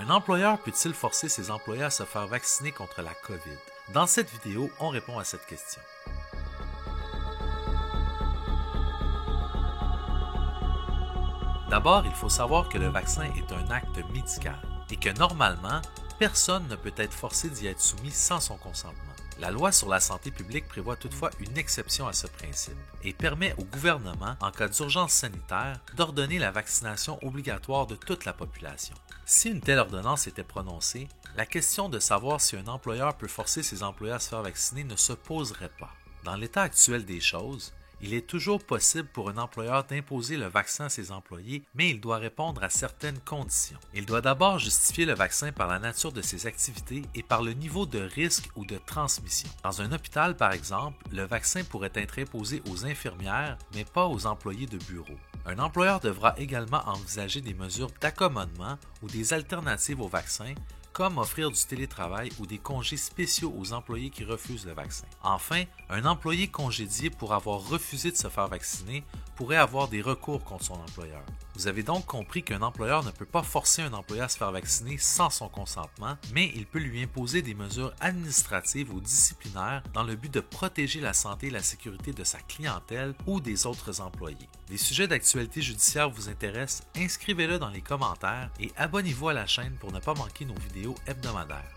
Un employeur peut-il forcer ses employés à se faire vacciner contre la COVID? Dans cette vidéo, on répond à cette question. D'abord, il faut savoir que le vaccin est un acte médical et que normalement, personne ne peut être forcé d'y être soumis sans son consentement. La loi sur la santé publique prévoit toutefois une exception à ce principe et permet au gouvernement, en cas d'urgence sanitaire, d'ordonner la vaccination obligatoire de toute la population. Si une telle ordonnance était prononcée, la question de savoir si un employeur peut forcer ses employés à se faire vacciner ne se poserait pas. Dans l'état actuel des choses, il est toujours possible pour un employeur d'imposer le vaccin à ses employés, mais il doit répondre à certaines conditions. Il doit d'abord justifier le vaccin par la nature de ses activités et par le niveau de risque ou de transmission. Dans un hôpital, par exemple, le vaccin pourrait être imposé aux infirmières, mais pas aux employés de bureau. Un employeur devra également envisager des mesures d'accommodement ou des alternatives au vaccin, comme offrir du télétravail ou des congés spéciaux aux employés qui refusent le vaccin. Enfin, un employé congédié pour avoir refusé de se faire vacciner pourrait avoir des recours contre son employeur. Vous avez donc compris qu'un employeur ne peut pas forcer un employé à se faire vacciner sans son consentement, mais il peut lui imposer des mesures administratives ou disciplinaires dans le but de protéger la santé et la sécurité de sa clientèle ou des autres employés. Des sujets d'actualité judiciaire vous intéressent, inscrivez-le dans les commentaires et abonnez-vous à la chaîne pour ne pas manquer nos vidéos hebdomadaires.